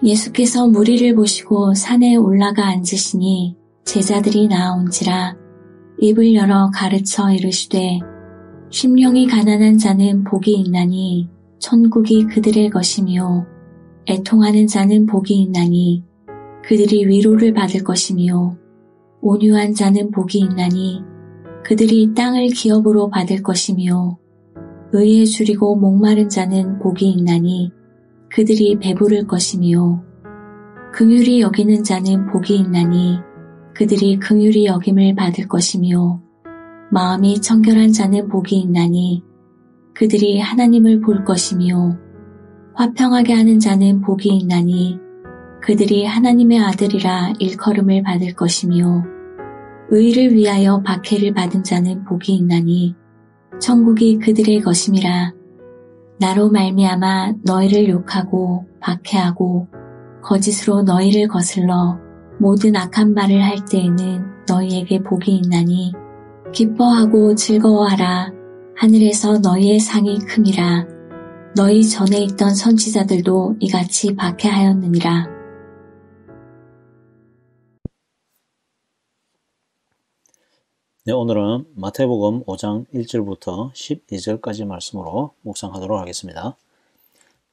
예수께서 무리를 보시고 산에 올라가 앉으시니 제자들이 나아온지라 입을 열어 가르쳐 이르시되 심령이 가난한 자는 복이 있나니 천국이 그들의 것이며 애통하는 자는 복이 있나니 그들이 위로를 받을 것이며 온유한 자는 복이 있나니 그들이 땅을 기업으로 받을 것이며 의에 줄이고 목마른 자는 복이 있나니 그들이 배부를 것이며 긍휼히 여기는 자는 복이 있나니 그들이 긍휼히 여김을 받을 것이며 마음이 청결한 자는 복이 있나니 그들이 하나님을 볼 것이며 화평하게 하는 자는 복이 있나니 그들이 하나님의 아들이라 일컬음을 받을 것이며 의를 위하여 박해를 받은 자는 복이 있나니 천국이 그들의 것임이라. 나로 말미암아 너희를 욕하고 박해하고 거짓으로 너희를 거슬러 모든 악한 말을 할 때에는 너희에게 복이 있나니 기뻐하고 즐거워하라. 하늘에서 너희의 상이 큼이라. 너희 전에 있던 선지자들도 이같이 박해하였느니라. 네, 오늘은 마태복음 5장 1절부터 12절까지 말씀으로 묵상하도록 하겠습니다.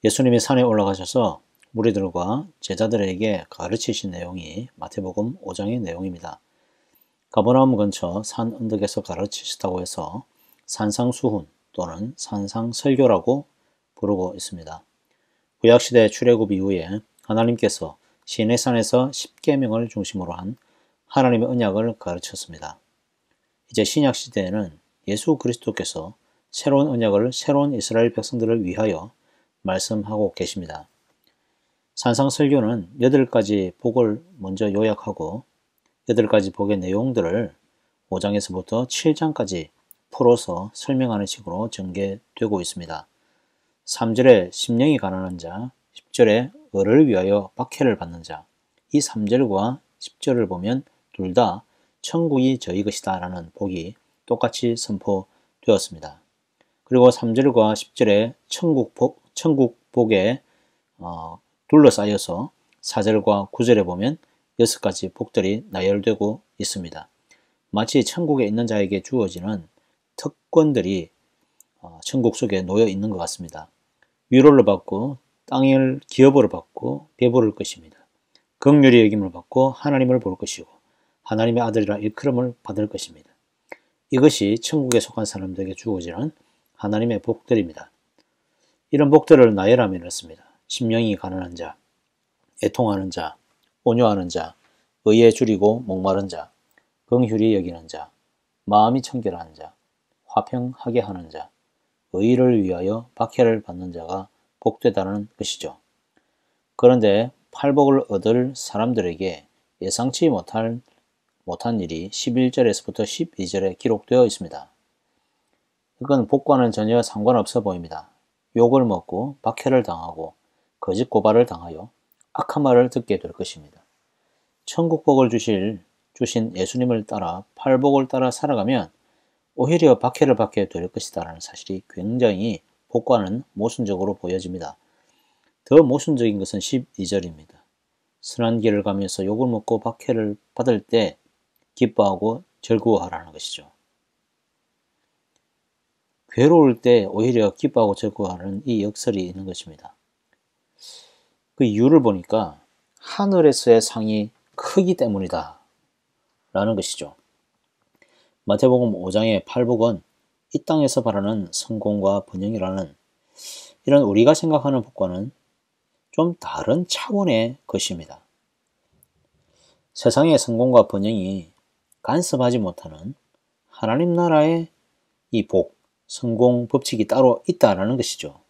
예수님이 산에 올라가셔서 무리들과 제자들에게 가르치신 내용이 마태복음 5장의 내용입니다. 가버나움 근처 산 언덕에서 가르치시다고 해서 산상수훈 또는 산상설교라고 부르고 있습니다. 구약시대 출애굽 이후에 하나님께서 시내산에서 십계명을 중심으로 한 하나님의 언약을 가르쳤습니다. 이제 신약시대에는 예수 그리스도께서 새로운 언약을 새로운 이스라엘 백성들을 위하여 말씀하고 계십니다. 산상설교는 8가지 복을 먼저 요약하고 8가지 복의 내용들을 5장에서부터 7장까지 풀어서 설명하는 식으로 전개되고 있습니다. 3절에 심령이 가난한 자, 10절에 을을 위하여 박해를 받는 자, 이 3절과 10절을 보면 둘 다 천국이 저희 것이다 라는 복이 똑같이 선포되었습니다. 그리고 3절과 10절에 천국 복에 둘러싸여서 4절과 9절에 보면 6가지 복들이 나열되고 있습니다. 마치 천국에 있는 자에게 주어지는 특권들이 천국 속에 놓여 있는 것 같습니다. 위로를 받고 땅을 기업으로 받고 배부를 것입니다. 긍휼히 여김을 받고 하나님을 볼 것이고 하나님의 아들이라 일컬음을 받을 것입니다. 이것이 천국에 속한 사람들에게 주어지는 하나님의 복들입니다. 이런 복들을 나열하면 이렇습니다. 심령이 가난한 자, 애통하는 자, 온유하는 자, 의에 줄이고 목마른 자, 긍휼히 여기는 자, 마음이 청결한 자, 화평하게 하는 자, 의를 위하여 박해를 받는 자가 복되다는 것이죠. 그런데 팔복을 얻을 사람들에게 예상치 못한 일이 11절에서부터 12절에 기록되어 있습니다. 이건 복과는 전혀 상관없어 보입니다. 욕을 먹고 박해를 당하고 거짓 고발을 당하여 악한 말을 듣게 될 것입니다. 천국 복을 주신 예수님을 따라 팔복을 따라 살아가면 오히려 박해를 받게 될 것이다 라는 사실이 굉장히 복과는 모순적으로 보여집니다. 더 모순적인 것은 12절입니다. 선한 길을 가면서 욕을 먹고 박해를 받을 때 기뻐하고 즐거워하라는 것이죠. 괴로울 때 오히려 기뻐하고 즐거워하는 이 역설이 있는 것입니다. 그 이유를 보니까 하늘에서의 상이 크기 때문이다 라는 것이죠. 마태복음 5장의 팔복은 이 땅에서 바라는 성공과 번영이라는 이런 우리가 생각하는 복과는 좀 다른 차원의 것입니다. 세상의 성공과 번영이 간섭하지 못하는 하나님 나라의 이 복, 성공 법칙이 따로 있다라는 것이죠.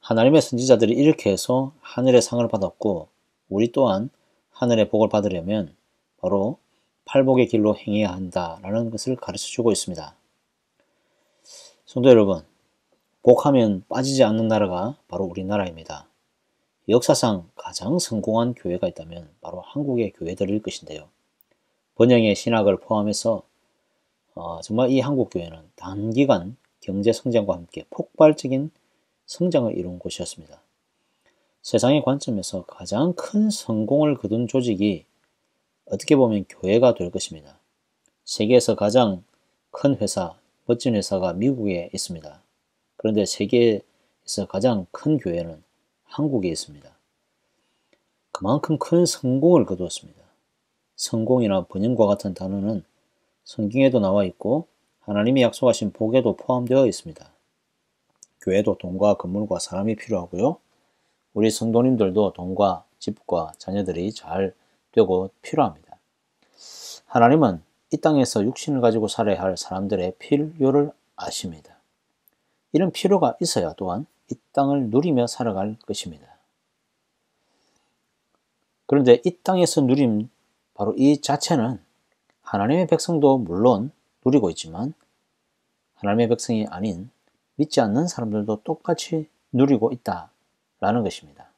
하나님의 선지자들이 이렇게 해서 하늘의 상을 받았고 우리 또한 하늘의 복을 받으려면 바로 팔복의 길로 행해야 한다라는 것을 가르쳐주고 있습니다. 성도 여러분, 복하면 빠지지 않는 나라가 바로 우리나라입니다. 역사상 가장 성공한 교회가 있다면 바로 한국의 교회들일 것인데요. 번영의 신학을 포함해서 정말 이 한국교회는 단기간 경제 성장과 함께 폭발적인 성장을 이룬 곳이었습니다. 세상의 관점에서 가장 큰 성공을 거둔 조직이 어떻게 보면 교회가 될 것입니다. 세계에서 가장 큰 회사, 멋진 회사가 미국에 있습니다. 그런데 세계에서 가장 큰 교회는 한국에 있습니다. 그만큼 큰 성공을 거두었습니다. 성공이나 번영과 같은 단어는 성경에도 나와 있고 하나님이 약속하신 복에도 포함되어 있습니다. 교회도 돈과 건물과 사람이 필요하고요. 우리 성도님들도 돈과 집과 자녀들이 잘 되고 필요합니다. 하나님은 이 땅에서 육신을 가지고 살아야 할 사람들의 필요를 아십니다. 이런 필요가 있어야 또한 이 땅을 누리며 살아갈 것입니다. 그런데 이 땅에서 누림 바로 이 자체는 하나님의 백성도 물론 누리고 있지만 하나님의 백성이 아닌 믿지 않는 사람들도 똑같이 누리고 있다라는 것입니다.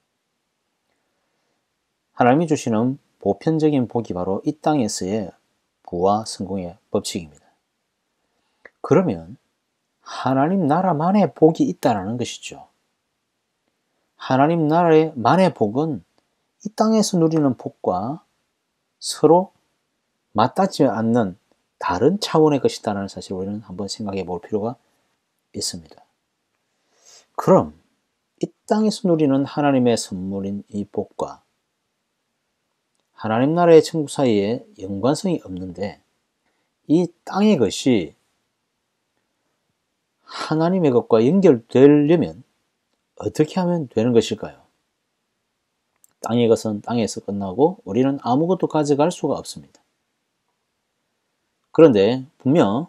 하나님이 주시는 보편적인 복이 바로 이 땅에서의 부와 성공의 법칙입니다. 그러면 하나님 나라만의 복이 있다라는 것이죠. 하나님 나라만의 복은 이 땅에서 누리는 복과 서로 맞닿지 않는 다른 차원의 것이다라는 사실을 우리는 한번 생각해 볼 필요가 있습니다. 그럼 이 땅에서 누리는 하나님의 선물인 이 복과 하나님 나라의 천국 사이에 연관성이 없는데 이 땅의 것이 하나님의 것과 연결되려면 어떻게 하면 되는 것일까요? 땅의 것은 땅에서 끝나고 우리는 아무것도 가져갈 수가 없습니다. 그런데 분명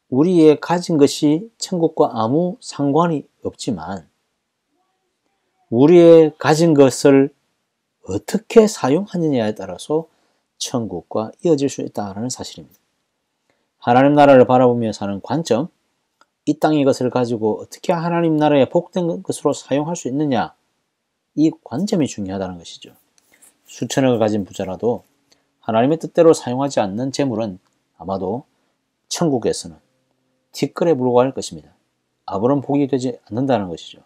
우리의 가진 것이 천국과 아무 상관이 없지만 우리의 가진 것을 어떻게 사용하느냐에 따라서 천국과 이어질 수 있다는 사실입니다. 하나님 나라를 바라보며 사는 관점, 이 땅의 것을 가지고 어떻게 하나님 나라의 복된 것으로 사용할 수 있느냐, 이 관점이 중요하다는 것이죠. 수천억을 가진 부자라도 하나님의 뜻대로 사용하지 않는 재물은 아마도 천국에서는 티끌에 불과할 것입니다. 아무런 복이 되지 않는다는 것이죠.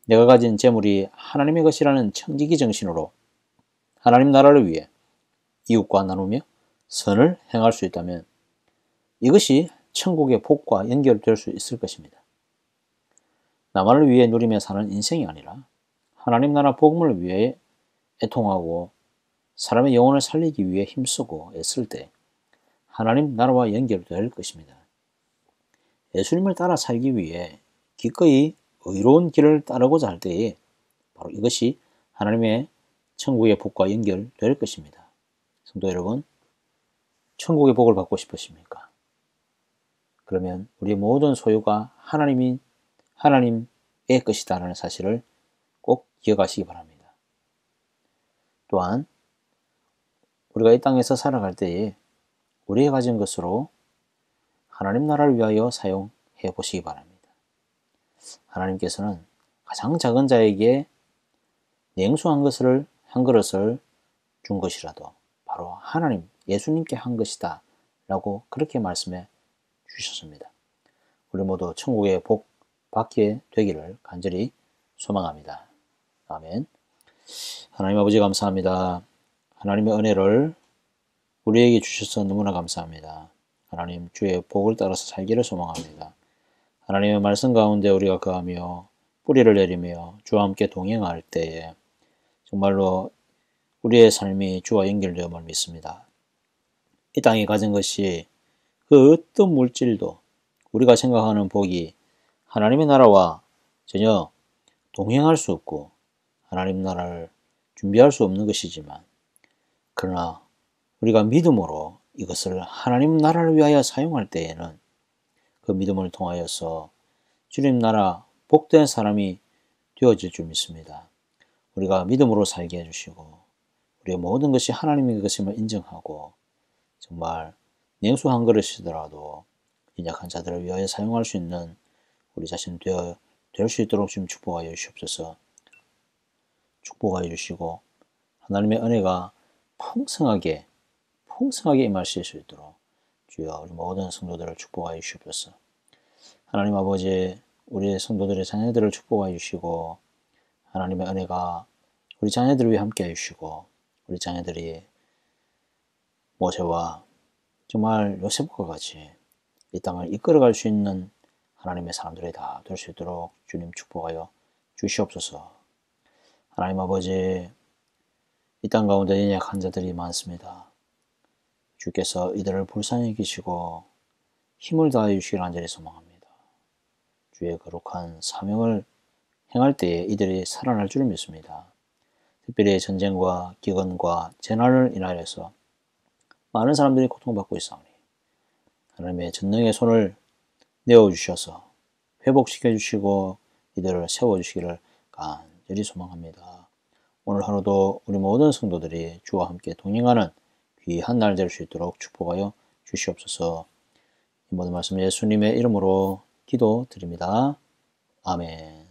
내가 가진 재물이 하나님의 것이라는 청지기 정신으로 하나님 나라를 위해 이웃과 나누며 선을 행할 수 있다면 이것이 천국의 복과 연결될 수 있을 것입니다. 나만을 위해 누리며 사는 인생이 아니라 하나님 나라 복음을 위해 애통하고 사람의 영혼을 살리기 위해 힘쓰고 애쓸 때 하나님 나라와 연결될 것입니다. 예수님을 따라 살기 위해 기꺼이 의로운 길을 따르고자 할 때에 바로 이것이 하나님의 천국의 복과 연결될 것입니다. 성도 여러분, 천국의 복을 받고 싶으십니까? 그러면 우리 모든 소유가 하나님의 것이다라는 사실을 꼭 기억하시기 바랍니다. 또한 우리가 이 땅에서 살아갈 때에 우리의 가진 것으로 하나님 나라를 위하여 사용해 보시기 바랍니다. 하나님께서는 가장 작은 자에게 냉수한 것을 한 그릇을 준 것이라도 바로 하나님, 예수님께 한 것이다 라고 그렇게 말씀해 주셨습니다. 우리 모두 천국의 복 받게 되기를 간절히 소망합니다. 아멘. 하나님 아버지 감사합니다. 하나님의 은혜를 우리에게 주셔서 너무나 감사합니다. 하나님 주의 복을 따라서 살기를 소망합니다. 하나님의 말씀 가운데 우리가 거하며 뿌리를 내리며 주와 함께 동행할 때에 정말로 우리의 삶이 주와 연결되음을 믿습니다. 이 땅에 가진 것이 그 어떤 물질도 우리가 생각하는 복이 하나님의 나라와 전혀 동행할 수 없고 하나님 나라를 준비할 수 없는 것이지만 그러나 우리가 믿음으로 이것을 하나님 나라를 위하여 사용할 때에는 그 믿음을 통하여서 주님 나라 복된 사람이 되어질 줄 믿습니다. 우리가 믿음으로 살게 해주시고 우리의 모든 것이 하나님의 것임을 인정하고 정말 냉수 한 그릇이더라도 연약한 자들을 위하여 사용할 수 있는 우리 자신 될 수 있도록 주님 축복하여 주시옵소서. 축복하여 주시고 하나님의 은혜가 풍성하게 임하실 수 있도록 주여 우리 모든 성도들을 축복하여 주시옵소서. 하나님 아버지 우리의 성도들의 자녀들을 축복하여 주시고 하나님의 은혜가 우리 자녀들을 위해 함께 해주시고 우리 자녀들이 모세와 정말 요셉과 같이 이 땅을 이끌어갈 수 있는 하나님의 사람들이 다 될 수 있도록 주님 축복하여 주시옵소서. 하나님 아버지, 이 땅 가운데 연약한 자들이 많습니다. 주께서 이들을 불쌍히 여기시고 힘을 다해 주시길 간절히 소망합니다. 주의 거룩한 사명을 행할 때에 이들이 살아날 줄 믿습니다. 특별히 전쟁과 기근과 재난을 인하여서 많은 사람들이 고통받고 있사오니 하나님의 전능의 손을 내어주셔서 회복시켜 주시고 이들을 세워주시기를 간절히 소망합니다. 오늘 하루도 우리 모든 성도들이 주와 함께 동행하는 귀한 날 될 수 있도록 축복하여 주시옵소서. 이 모든 말씀 예수님의 이름으로 기도드립니다. 아멘.